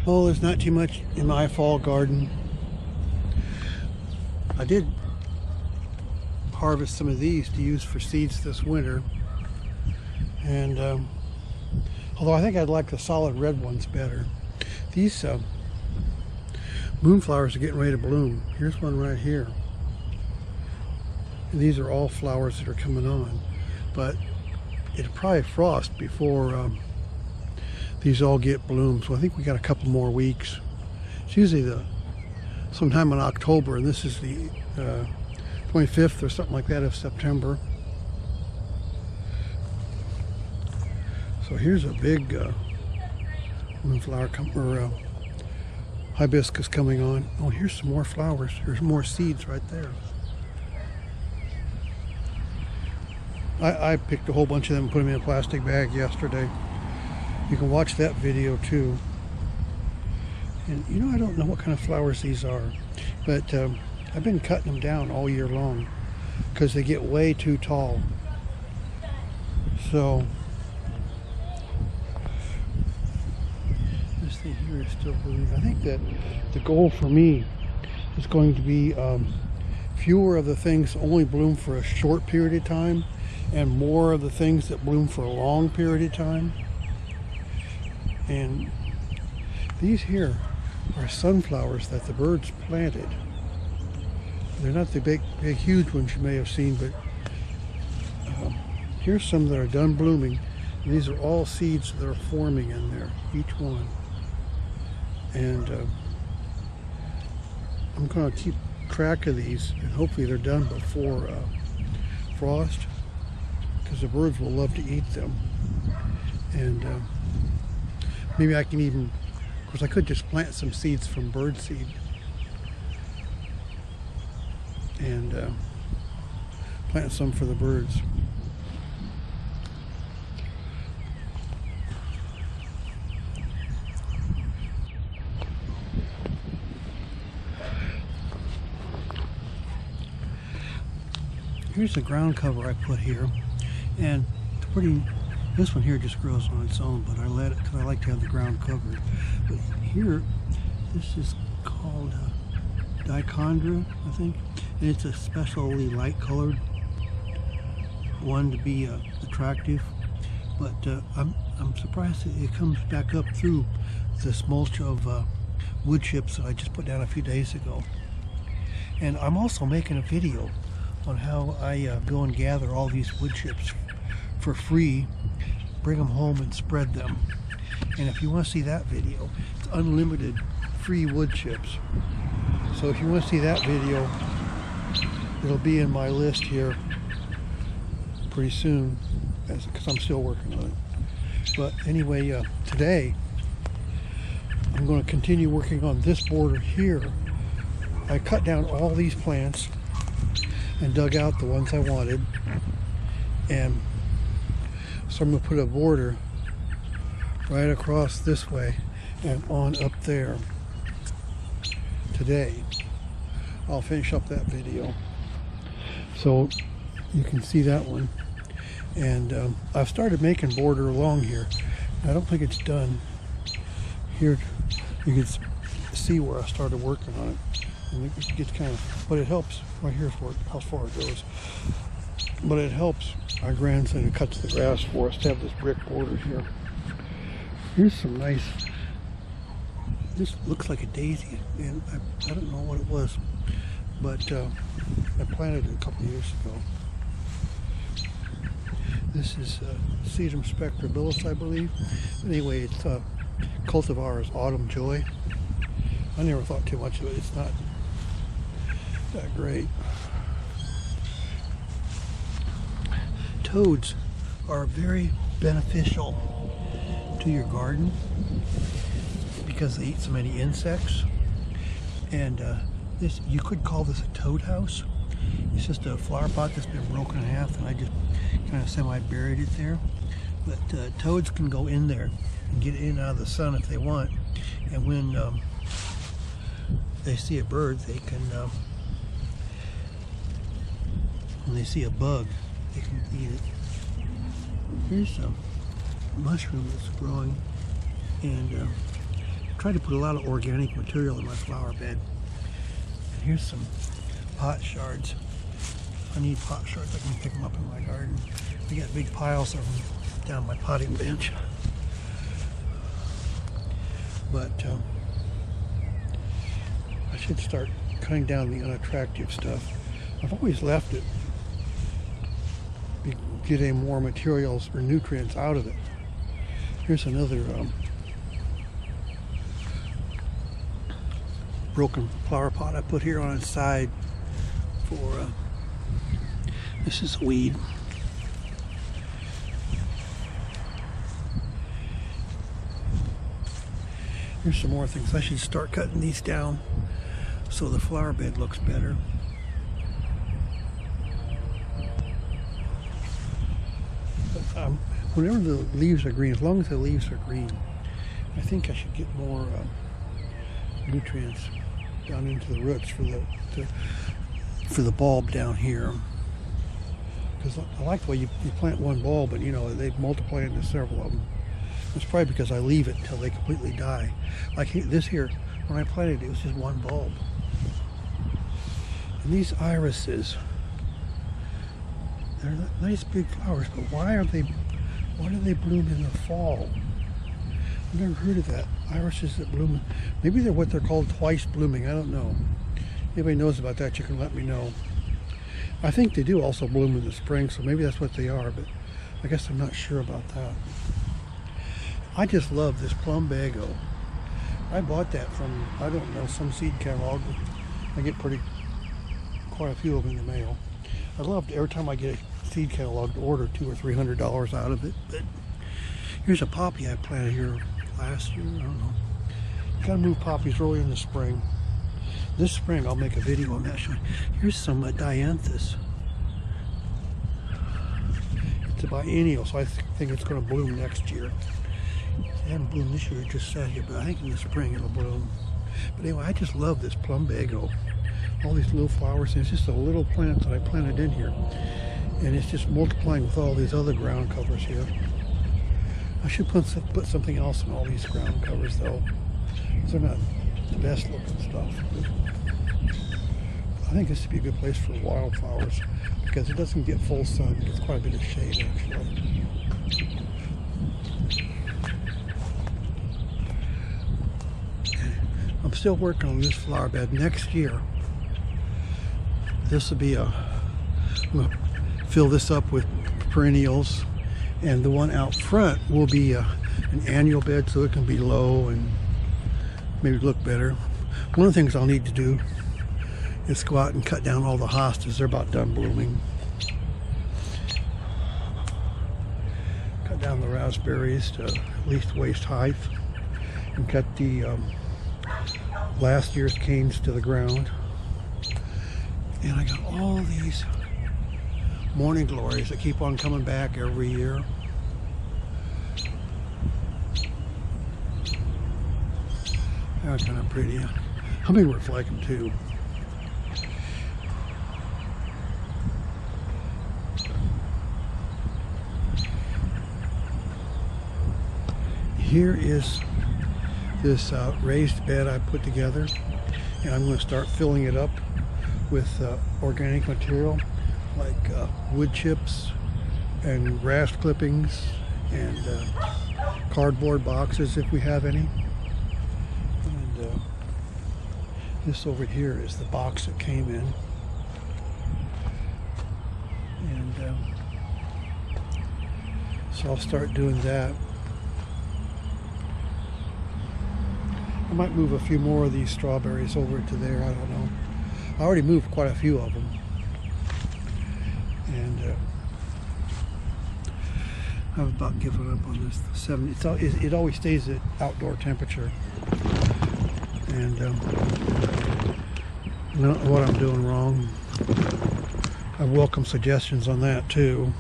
Oh, there's not too much in my fall garden. I did harvest some of these to use for seeds this winter. And although I think I'd like the solid red ones better. These moonflowers are getting ready to bloom. Here's one right here. And these are all flowers that are coming on. But it'll probably frost before these all get bloomed. So I think we got a couple more weeks. It's usually sometime in October, and this is the 25th or something like that of September. So here's a big moonflower hibiscus coming on. Oh, here's some more flowers. There's more seeds right there. I picked a whole bunch of them and put them in a plastic bag yesterday. You can watch that video too. And you know, I don't know what kind of flowers these are, but I've been cutting them down all year long because they get way too tall. So this thing here is still blooming. I think that the goal for me is going to be fewer of the things only bloom for a short period of time, and more of the things that bloom for a long period of time. And these here are sunflowers that the birds planted. They're not the big huge ones you may have seen, but here's some that are done blooming. And these are all seeds that are forming in there, each one. And I'm going to keep track of these, and hopefully they're done before frost, because the birds will love to eat them. And maybe I can even, of course I could just plant some seeds from bird seed and plant some for the birds. Here's the ground cover I put here, and this one here just grows on its own, but I let it because I like to have the ground covered. But here, this is called dichondra, I think, and it's a specially light colored one to be attractive. But I'm surprised that it comes back up through this mulch of wood chips that I just put down a few days ago. And I'm also making a video on how I go and gather all these wood chips for free, bring them home and spread them. And if you want to see that video, it's unlimited free wood chips. So if you want to see that video, it'll be in my list here pretty soon, because I'm still working on it. But anyway, today I'm going to continue working on this border here. I cut down all these plants and dug out the ones I wanted, and so I'm going to put a border right across this way and on up there. Today I'll finish up that video so you can see that one. And I've started making border along here. I don't think it's done. Here you can see where I started working on it, and it gets kind of, but it helps right here for how far it goes. But it helps our grandson who cuts the grass for us to have this brick border here. Here's some nice, this looks like a daisy, and I don't know what it was, but I planted it a couple years ago. This is Sedum spectrabilis, I believe. Anyway, it's cultivar is Autumn Joy. I never thought too much of it. It's not that great. Toads are very beneficial to your garden because they eat so many insects. And this, you could call this a toad house. It's just a flower pot that's been broken in half, and I just kind of semi-buried it there. But toads can go in there and get in and out of the sun if they want. And when they see a bird, they can, when they see a bug, they can eat it. Here's some mushroom that's growing, and tried to put a lot of organic material in my flower bed. And here's some pot shards. If I need pot shards, I can pick them up in my garden. I got big piles of them down my potting bench. But I should start cutting down the unattractive stuff. I've always left it, getting more materials or nutrients out of it. Here's another broken flower pot I put here on its side for, this is a weed. Here's some more things. I should start cutting these down so the flower bed looks better. But, whenever the leaves are green, as long as the leaves are green, I think I should get more nutrients down into the roots for the bulb down here. Because I like the way you plant one bulb, but you know they multiply into several of them. It's probably because I leave it until they completely die. Like this here, when I planted it, it was just one bulb. And these irises, they're nice big flowers, but why do they bloom in the fall? I've never heard of that. Irises that bloom, maybe they're what they're called twice blooming, I don't know. If anybody knows about that, you can let me know. I think they do also bloom in the spring, so maybe that's what they are, but I guess I'm not sure about that. I just love this plumbago. I bought that from, I don't know, some seed catalog. I get quite a few of them in the mail. I love every time I get a seed catalog to order $200 or $300 out of it. But here's a poppy I planted here last year. I don't know. Gotta move poppies early in the spring. This spring I'll make a video on that. Here's some dianthus. It's a biennial, so I think it's going to bloom next year. It hasn't bloomed this year, it just sat here, but I think in the spring it'll bloom. But anyway, I just love this plumbago. All these little flowers, and it's just a little plant that I planted in here. And it's just multiplying with all these other ground covers here. I should put something else in all these ground covers though. They're not the best looking stuff. I think this would be a good place for wildflowers because it doesn't get full sun. It gets quite a bit of shade actually. I'm still working on this flower bed. Next year, this will be I'm going to fill this up with perennials, and the one out front will be an annual bed so it can be low and maybe look better. One of the things I'll need to do is go out and cut down all the hostas. They're about done blooming. Cut down the raspberries to at least waist height and cut the last year's canes to the ground. And I got all these morning glories that keep on coming back every year. They're kind of pretty. Hummingbirds like them too. Here is this raised bed I put together, and I'm going to start filling it up with organic material like wood chips and grass clippings and cardboard boxes if we have any. And this over here is the box that came in. And so I'll start doing that. I might move a few more of these strawberries over to there, I don't know. I already moved quite a few of them. And I've about given up on this 70. It always stays at outdoor temperature. And I don't know what I'm doing wrong. I welcome suggestions on that too.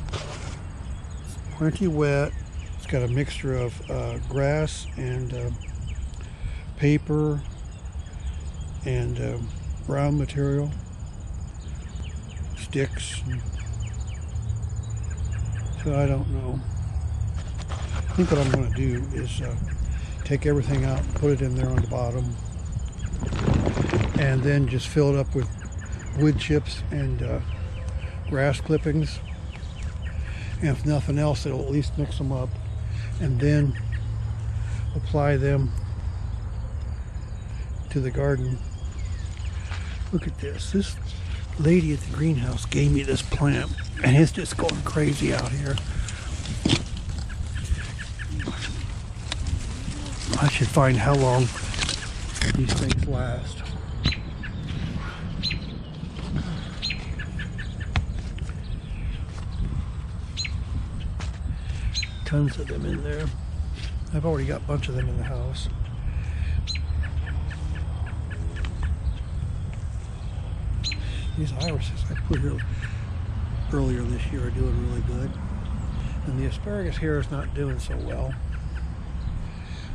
It's plenty wet. It's got a mixture of grass and paper and brown material, sticks. So I don't know. I think what I'm going to do is take everything out, put it in there on the bottom, and then just fill it up with wood chips and grass clippings. And if nothing else, it'll at least mix them up, and then apply them to the garden. Look at this. This lady at the greenhouse gave me this plant, and it's just going crazy out here. I should find how long these things last. Tons of them in there. I've already got a bunch of them in the house. These irises I put here earlier this year are doing really good. And the asparagus here is not doing so well.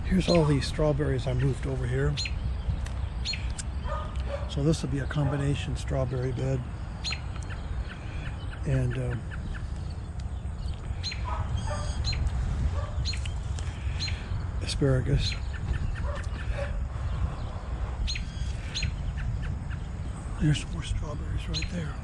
Here's all these strawberries I moved over here. So this will be a combination strawberry bed. And asparagus. There's some more strawberries right there.